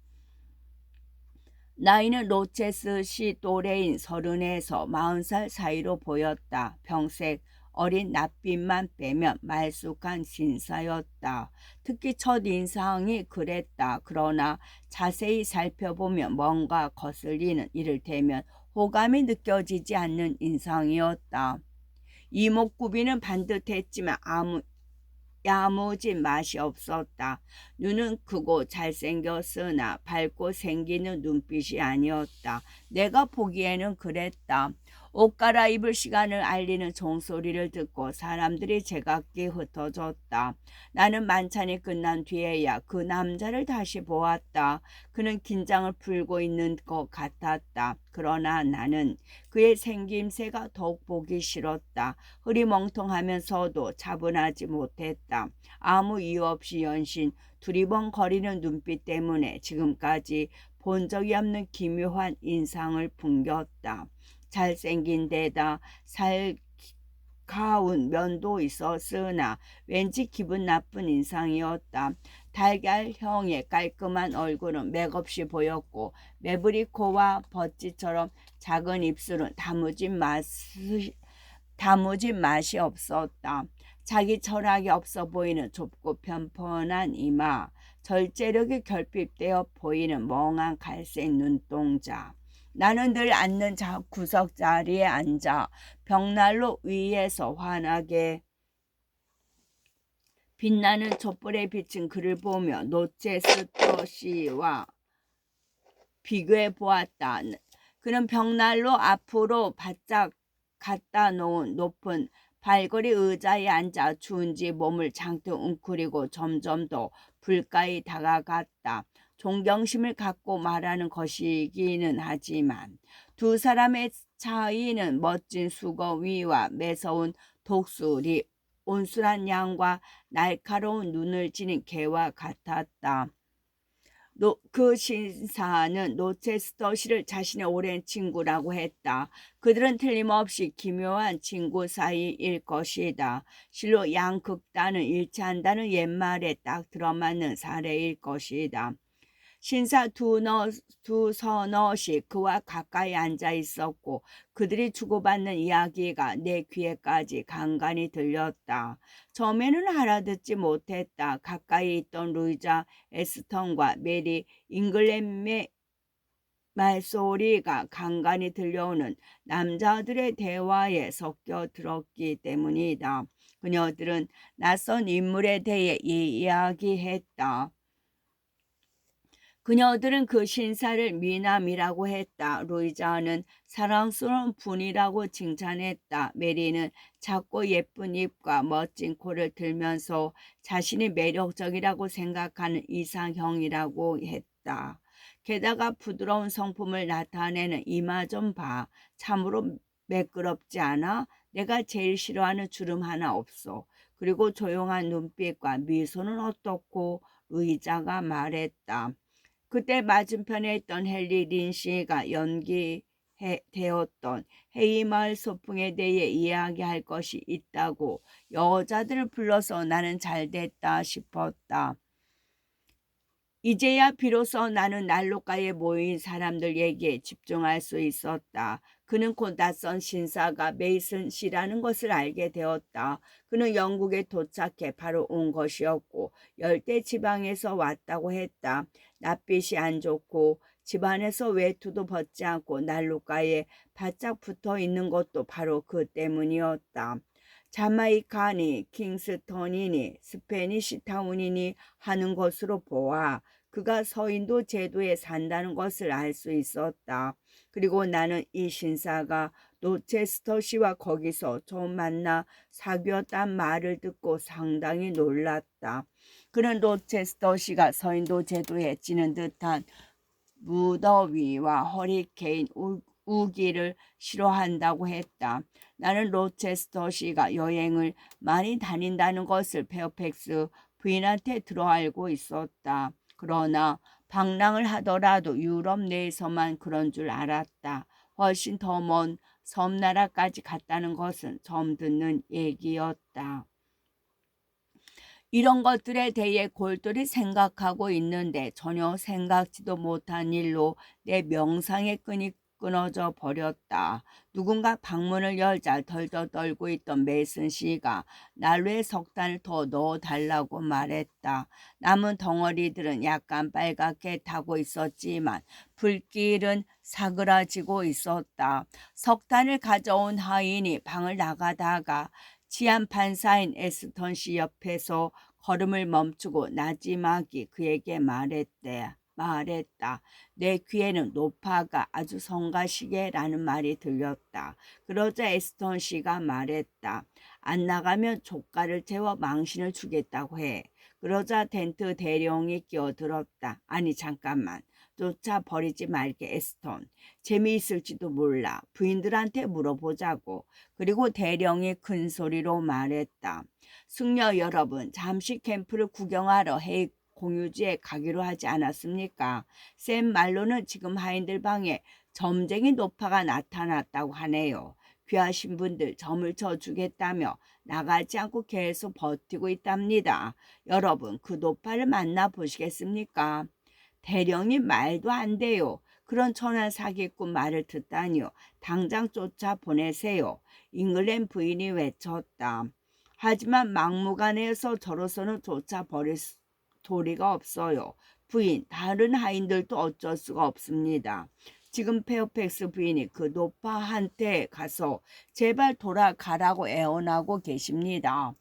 나이는 로체스 씨 또래인 30에서 40살 사이로 보였다. 평색 어린 낯빛만 빼면 말쑥한 신사였다. 특히 첫인상이 그랬다. 그러나 자세히 살펴보면 뭔가 거슬리는 이를테면 호감이 느껴지지 않는 인상이었다. 이목구비는 반듯했지만 야무진 맛이 없었다. 눈은 크고 잘생겼으나 밝고 생기는 눈빛이 아니었다. 내가 보기에는 그랬다. 옷 갈아입을 시간을 알리는 종소리를 듣고 사람들이 제각기 흩어졌다. 나는 만찬이 끝난 뒤에야 그 남자를 다시 보았다. 그는 긴장을 풀고 있는 것 같았다. 그러나 나는 그의 생김새가 더욱 보기 싫었다. 흐리멍텅하면서도 차분하지 못했다. 아무 이유 없이 연신 두리번거리는 눈빛 때문에 지금까지 본 적이 없는 기묘한 인상을 풍겼다. 잘생긴 데다 살가운 면도 있었으나 왠지 기분 나쁜 인상이었다. 달걀형의 깔끔한 얼굴은 맥없이 보였고 매부리 코와 버찌처럼 작은 입술은 다무진 맛이 없었다. 자기 철학이 없어 보이는 좁고 편편한 이마, 절제력이 결핍되어 보이는 멍한 갈색 눈동자. 나는 늘 앉는 구석 자리에 앉아 벽난로 위에서 환하게 빛나는 촛불에 비친 그를 보며 노체스터 씨와 비교해 보았다. 그는 벽난로 앞으로 바짝 갖다 놓은 높은 발걸이 의자에 앉아 추운지 몸을 잔뜩 웅크리고 점점 더 불가히 다가갔다. 존경심을 갖고 말하는 것이기는 하지만 두 사람의 차이는 멋진 수거 위와 매서운 독수리, 온순한 양과 날카로운 눈을 지닌 개와 같았다. 그 신사는 노체스터 씨를 자신의 오랜 친구라고 했다. 그들은 틀림없이 기묘한 친구 사이일 것이다. 실로 양극단은 일치한다는 옛말에 딱 들어맞는 사례일 것이다. 신사 두 서너시 그와 가까이 앉아 있었고 그들이 주고받는 이야기가 내 귀에까지 간간히 들렸다. 처음에는 알아듣지 못했다. 가까이 있던 루이자 에스턴과 메리 잉글램의 말소리가 간간히 들려오는 남자들의 대화에 섞여 들었기 때문이다. 그녀들은 낯선 인물에 대해 이야기했다. 그녀들은 그 신사를 미남이라고 했다. 루이자는 사랑스러운 분이라고 칭찬했다. 메리는 작고 예쁜 입과 멋진 코를 들면서 자신이 매력적이라고 생각하는 이상형이라고 했다. 게다가 부드러운 성품을 나타내는 이마 좀 봐. 참으로 매끄럽지 않아? 내가 제일 싫어하는 주름 하나 없어. 그리고 조용한 눈빛과 미소는 어떻고? 루이자가 말했다. 그때 맞은편에 있던 헨리 린시가 연기되었던 헤이마을 소풍에 대해 이야기할 것이 있다고 여자들을 불러서 나는 잘됐다 싶었다. 이제야 비로소 나는 난로가에 모인 사람들 얘기에 집중할 수 있었다. 그는 곧 낯선 신사가 메이슨 씨라는 것을 알게 되었다. 그는 영국에 도착해 바로 온 것이었고 열대 지방에서 왔다고 했다. 낯빛이 안 좋고 집안에서 외투도 벗지 않고 난로가에 바짝 붙어 있는 것도 바로 그 때문이었다. 자마이카니 킹스턴이니 스페니시 타운이니 하는 것으로 보아 그가 서인도 제도에 산다는 것을 알 수 있었다. 그리고 나는 이 신사가 노체스터 씨와 거기서 처음 만나 사귀었단 말을 듣고 상당히 놀랐다. 그는 노체스터 씨가 서인도 제도에 지는 듯한 무더위와 허리케인 우기를 싫어한다고 했다. 나는 로체스터 씨가 여행을 많이 다닌다는 것을 페어팩스 부인한테 들어알고 있었다. 그러나 방랑을 하더라도 유럽 내에서만 그런 줄 알았다. 훨씬 더 먼 섬나라까지 갔다는 것은 처음 듣는 얘기였다. 이런 것들에 대해 골똘히 생각하고 있는데 전혀 생각지도 못한 일로 내 명상의 끈이 끊어져 버렸다. 누군가 방문을 열자 덜덜 떨고 있던 메이슨 씨가 난로에 석탄을 더 넣어달라고 말했다. 남은 덩어리들은 약간 빨갛게 타고 있었지만 불길은 사그라지고 있었다. 석탄을 가져온 하인이 방을 나가다가 치안 판사인 에스턴 씨 옆에서 걸음을 멈추고 나지막이 그에게 말했다. 내 귀에는 노파가 아주 성가시게라는 말이 들렸다. 그러자 에스턴 씨가 말했다. 안 나가면 조가를 채워 망신을 주겠다고 해. 그러자 덴트 대령이 끼어들었다. 아니 잠깐만. 쫓아 버리지 말게 에스턴. 재미있을지도 몰라. 부인들한테 물어보자고. 그리고 대령이 큰 소리로 말했다. 숙녀 여러분, 잠시 캠프를 구경하러 헤이 공유지에 가기로 하지 않았습니까? 샘 말로는 지금 하인들 방에 점쟁이 노파가 나타났다고 하네요. 귀하신 분들 점을 쳐주겠다며 나가지 않고 계속 버티고 있답니다. 여러분, 그 노파를 만나보시겠습니까? 대령이 말도 안 돼요. 그런 천한 사기꾼 말을 듣다니요. 당장 쫓아 보내세요. 잉글랜 부인이 외쳤다. 하지만 막무가내에서 저로서는 쫓아 버릴 도리가 없어요. 부인, 다른 하인들도 어쩔 수가 없습니다. 지금 페어팩스 부인이 그 노파한테 가서 제발 돌아가라고 애원하고 계십니다.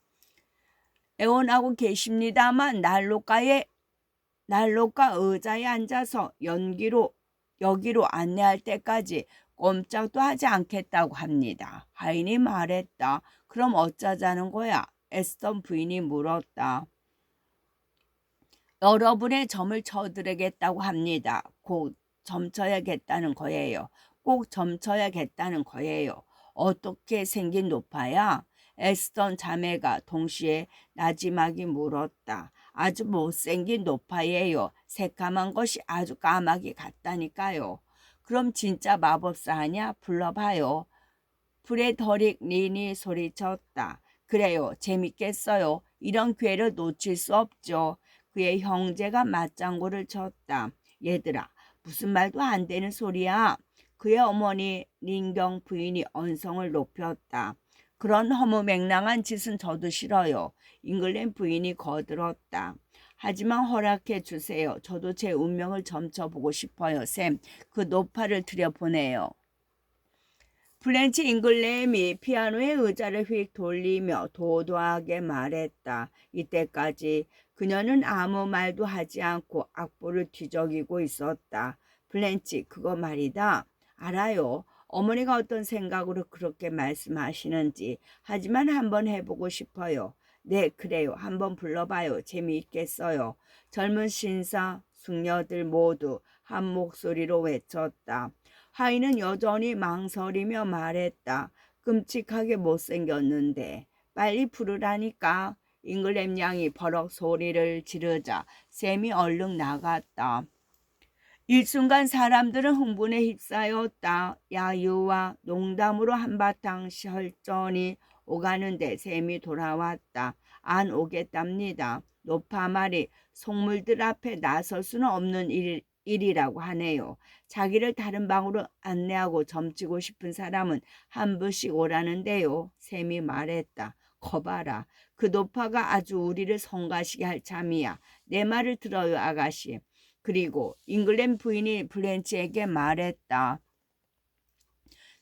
애원하고 계십니다만 난로가 의자에 앉아서 여기로 안내할 때까지 꼼짝도 하지 않겠다고 합니다. 하인이 말했다. 그럼 어쩌자는 거야? 에스턴 부인이 물었다. 여러분의 점을 쳐드리겠다고 합니다. 꼭 점쳐야겠다는 거예요. 꼭 점쳐야겠다는 거예요. 어떻게 생긴 노파야? 에스턴 자매가 동시에 나지막이 물었다. 아주 못생긴 노파예요. 새까만 것이 아주 까마귀 같다니까요. 그럼 진짜 마법사 하냐? 불러봐요. 프레더릭 린이 소리쳤다. 그래요. 재밌겠어요. 이런 기회를 놓칠 수 없죠. 그의 형제가 맞장구를 쳤다. 얘들아, 무슨 말도 안 되는 소리야. 그의 어머니 린경 부인이 언성을 높였다. 그런 허무맹랑한 짓은 저도 싫어요. 잉글랜드 부인이 거들었다. 하지만 허락해 주세요. 저도 제 운명을 점쳐보고 싶어요. 샘, 그 노파를 들여보내요. 플렌치 잉글램이 피아노의 의자를 휙 돌리며 도도하게 말했다. 이때까지 그녀는 아무 말도 하지 않고 악보를 뒤적이고 있었다. 플렌치, 그거 말이다. 알아요. 어머니가 어떤 생각으로 그렇게 말씀하시는지. 하지만 한번 해보고 싶어요. 네, 그래요. 한번 불러봐요. 재미있겠어요. 젊은 신사, 숙녀들 모두 한 목소리로 외쳤다. 하인은 여전히 망설이며 말했다. 끔찍하게 못생겼는데 빨리 부르라니까. 잉글램 양이 버럭 소리를 지르자 샘이 얼른 나갔다. 일순간 사람들은 흥분에 휩싸였다. 야유와 농담으로 한바탕 혈전이 오가는데 샘이 돌아왔다. 안 오겠답니다. 노파말이 속물들 앞에 나설 수는 없는 일이라고 하네요. 자기를 다른 방으로 안내하고 점치고 싶은 사람은 한 분씩 오라는데요. 샘이 말했다. 거봐라. 그 노파가 아주 우리를 성가시게 할 참이야. 내 말을 들어요, 아가씨. 그리고 잉글랜드 부인이 블렌치에게 말했다.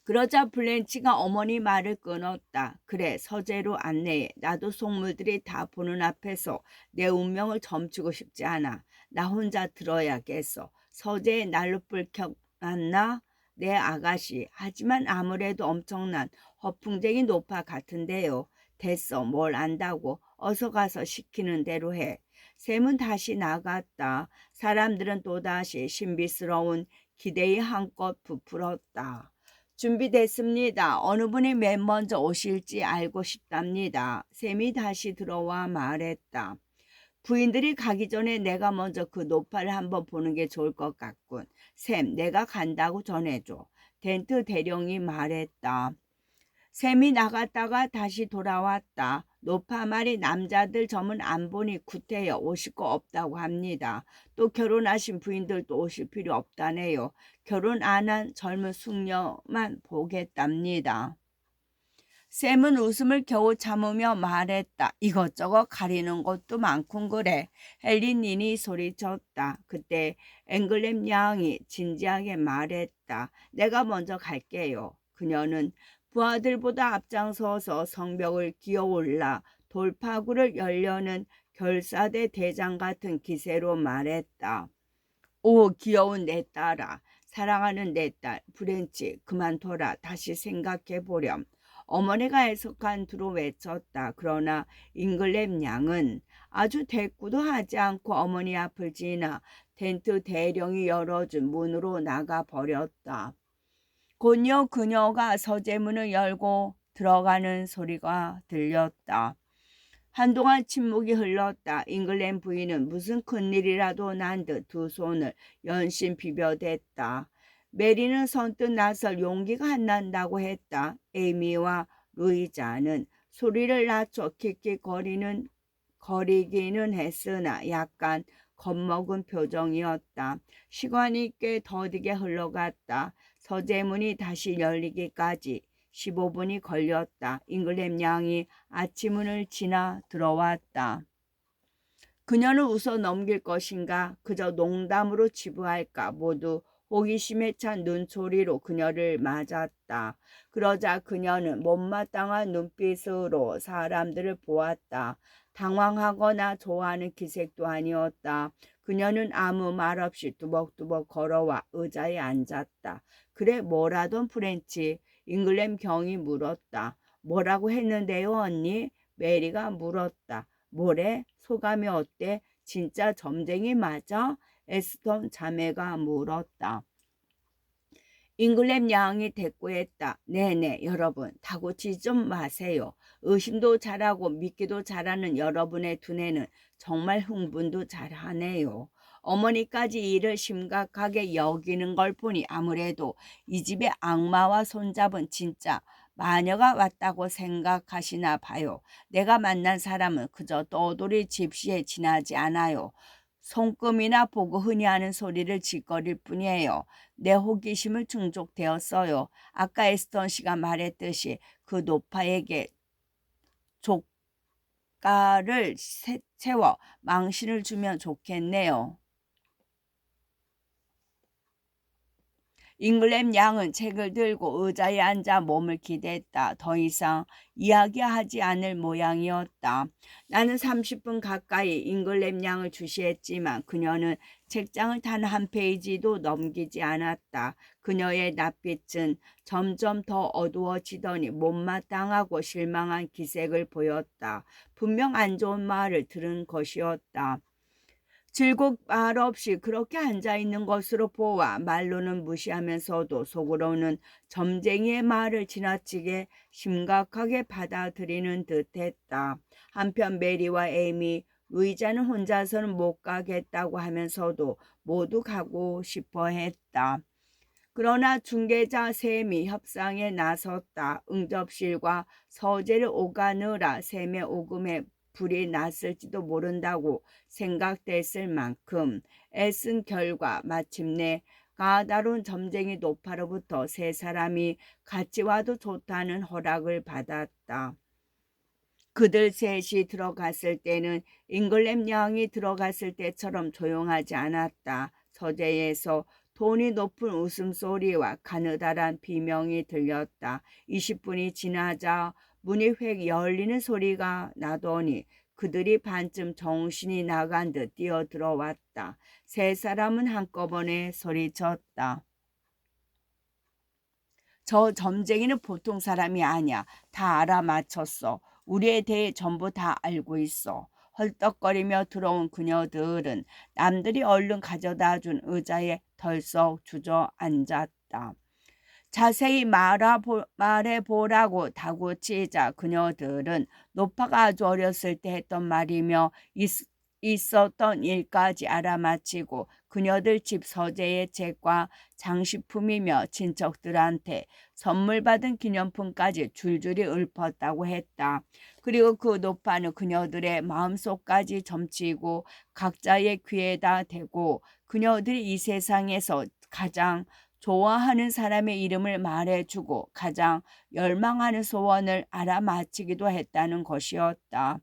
그러자 블렌치가 어머니 말을 끊었다. 그래, 서재로 안내해. 나도 속물들이 다 보는 앞에서 내 운명을 점치고 싶지 않아. 나 혼자 들어야겠어. 서재에 난로불 켜놨나? 네, 아가씨. 하지만 아무래도 엄청난 허풍쟁이 노파 같은데요. 됐어, 뭘 안다고. 어서 가서 시키는 대로 해. 샘은 다시 나갔다. 사람들은 또다시 신비스러운 기대에 한껏 부풀었다. 준비됐습니다. 어느 분이 맨 먼저 오실지 알고 싶답니다. 샘이 다시 들어와 말했다. 부인들이 가기 전에 내가 먼저 그 노파를 한번 보는 게 좋을 것 같군. 샘, 내가 간다고 전해줘. 덴트 대령이 말했다. 샘이 나갔다가 다시 돌아왔다. 노파말이 남자들 점은 안 보니 구태여 오실 거 없다고 합니다. 또 결혼하신 부인들도 오실 필요 없다네요. 결혼 안 한 젊은 숙녀만 보겠답니다. 샘은 웃음을 겨우 참으며 말했다. 이것저것 가리는 것도 많군 그래. 헬린인이 소리쳤다. 그때 앵글렘 양이 진지하게 말했다. 내가 먼저 갈게요. 그녀는 부하들보다 앞장서서 성벽을 기어올라 돌파구를 열려는 결사대 대장 같은 기세로 말했다. 오, 귀여운 내 딸아. 사랑하는 내 딸 브렌치, 그만둬라. 다시 생각해보렴. 어머니가 애석한 두로 외쳤다. 그러나 잉글램 양은 아주 대꾸도 하지 않고 어머니 앞을 지나 텐트 대령이 열어준 문으로 나가버렸다. 곧이어 그녀가 서재문을 열고 들어가는 소리가 들렸다. 한동안 침묵이 흘렀다. 잉글랜드 부인은 무슨 큰일이라도 난 듯 두 손을 연신 비벼댔다. 메리는 선뜻 나설 용기가 안 난다고 했다. 에이미와 루이자는 소리를 낮춰 거리기는 했으나 약간 겁먹은 표정이었다. 시간이 꽤 더디게 흘러갔다. 서재문이 다시 열리기까지 15분이 걸렸다. 잉글램 양이 아침문을 지나 들어왔다. 그녀는 웃어 넘길 것인가 그저 농담으로 치부할까 모두 호기심에 찬 눈초리로 그녀를 맞았다. 그러자 그녀는 못마땅한 눈빛으로 사람들을 보았다. 당황하거나 좋아하는 기색도 아니었다. 그녀는 아무 말 없이 두벅두벅 걸어와 의자에 앉았다. 그래 뭐라던 프렌치? 잉글램 경이 물었다. 뭐라고 했는데요 언니? 메리가 물었다. 뭐래? 소감이 어때? 진짜 점쟁이 맞아? 에스턴 자매가 물었다. 잉글램 양이 대꾸했다. 네네 여러분 다고치지 좀 마세요. 의심도 잘하고 믿기도 잘하는 여러분의 두뇌는 정말 흥분도 잘하네요. 어머니까지 일을 심각하게 여기는 걸 보니 아무래도 이 집에 악마와 손잡은 진짜 마녀가 왔다고 생각하시나 봐요. 내가 만난 사람은 그저 떠돌이 집시에 지나지 않아요. 손금이나 보고 흔히 하는 소리를 짓거릴 뿐이에요. 내 호기심을 충족되었어요. 아까 에스턴 씨가 말했듯이 그 노파에게 족가를 채워 망신을 주면 좋겠네요. 잉글램 양은 책을 들고 의자에 앉아 몸을 기댔다. 더 이상 이야기하지 않을 모양이었다. 나는 30분 가까이 잉글램 양을 주시했지만 그녀는 책장을 단 한 페이지도 넘기지 않았다. 그녀의 낯빛은 점점 더 어두워지더니 못마땅하고 실망한 기색을 보였다. 분명 안 좋은 말을 들은 것이었다. 질곡 말 없이 그렇게 앉아있는 것으로 보아 말로는 무시하면서도 속으로는 점쟁이의 말을 지나치게 심각하게 받아들이는 듯했다. 한편 메리와 에이미, 루이자는 혼자서는 못 가겠다고 하면서도 모두 가고 싶어 했다. 그러나 중개자 셈이 협상에 나섰다. 응접실과 서재를 오가느라 셈의 오금에 불이 났을지도 모른다고 생각됐을 만큼 애쓴 결과 마침내 까다로운 점쟁이 노파로부터 세 사람이 같이 와도 좋다는 허락을 받았다. 그들 셋이 들어갔을 때는 잉글램 양이 들어갔을 때처럼 조용하지 않았다. 서재에서 톤이 높은 웃음소리와 가느다란 비명이 들렸다. 20분이 지나자 문이 획 열리는 소리가 나더니 그들이 반쯤 정신이 나간 듯 뛰어들어왔다. 세 사람은 한꺼번에 소리쳤다. 저 점쟁이는 보통 사람이 아니야. 다 알아맞혔어. 우리에 대해 전부 다 알고 있어. 헐떡거리며 들어온 그녀들은 남들이 얼른 가져다 준 의자에 덜썩 주저앉았다. 자세히 말해보라고 다구치자 그녀들은 노파가 아주 어렸을 때 했던 말이며 있었던 일까지 알아맞히고 그녀들 집 서재의 책과 장식품이며 친척들한테 선물 받은 기념품까지 줄줄이 읊었다고 했다. 그리고 그 노파는 그녀들의 마음속까지 점치고 각자의 귀에다 대고 그녀들이 이 세상에서 가장 좋아하는 사람의 이름을 말해주고 가장 열망하는 소원을 알아맞히기도 했다는 것이었다.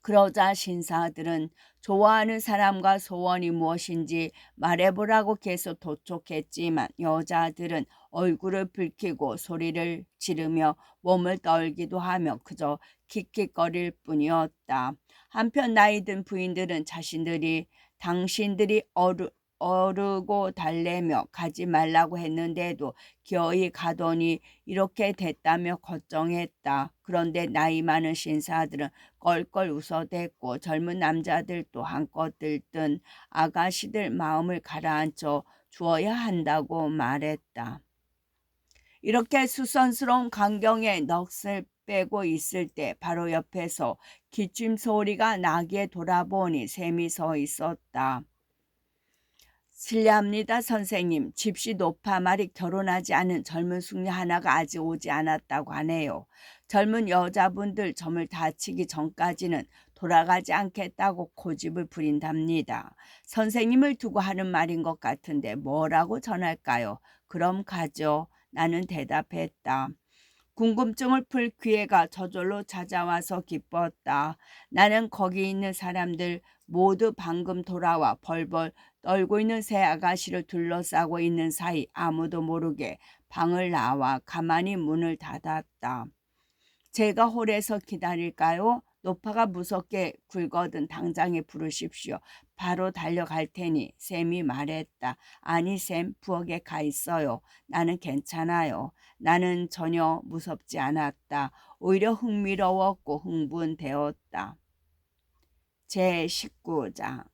그러자 신사들은 좋아하는 사람과 소원이 무엇인지 말해보라고 계속 도촉했지만 여자들은 얼굴을 붉히고 소리를 지르며 몸을 떨기도 하며 그저 킥킥거릴 뿐이었다. 한편 나이든 부인들은 자신들이 당신들이 어르고 달래며 가지 말라고 했는데도 기어이 가더니 이렇게 됐다며 걱정했다. 그런데 나이 많은 신사들은 껄껄 웃어댔고 젊은 남자들도 한껏 들뜬 아가씨들 마음을 가라앉혀 주어야 한다고 말했다. 이렇게 수선스러운 광경에 넋을 빼고 있을 때 바로 옆에서 기침 소리가 나게 돌아보니 샘이 서 있었다. 실례합니다 선생님. 집시 노파 말이 결혼하지 않은 젊은 숙녀 하나가 아직 오지 않았다고 하네요. 젊은 여자분들 점을 다치기 전까지는 돌아가지 않겠다고 고집을 부린답니다. 선생님을 두고 하는 말인 것 같은데 뭐라고 전할까요? 그럼 가죠. 나는 대답했다. 궁금증을 풀 기회가 저절로 찾아와서 기뻤다. 나는 거기 있는 사람들 모두 방금 돌아와 벌벌 떨고 있는 새 아가씨를 둘러싸고 있는 사이 아무도 모르게 방을 나와 가만히 문을 닫았다. 제가 홀에서 기다릴까요? 노파가 무섭게 굴거든 당장에 부르십시오. 바로 달려갈 테니 샘이 말했다. 아니 샘 부엌에 가 있어요. 나는 괜찮아요. 나는 전혀 무섭지 않았다. 오히려 흥미로웠고 흥분되었다. 제 19장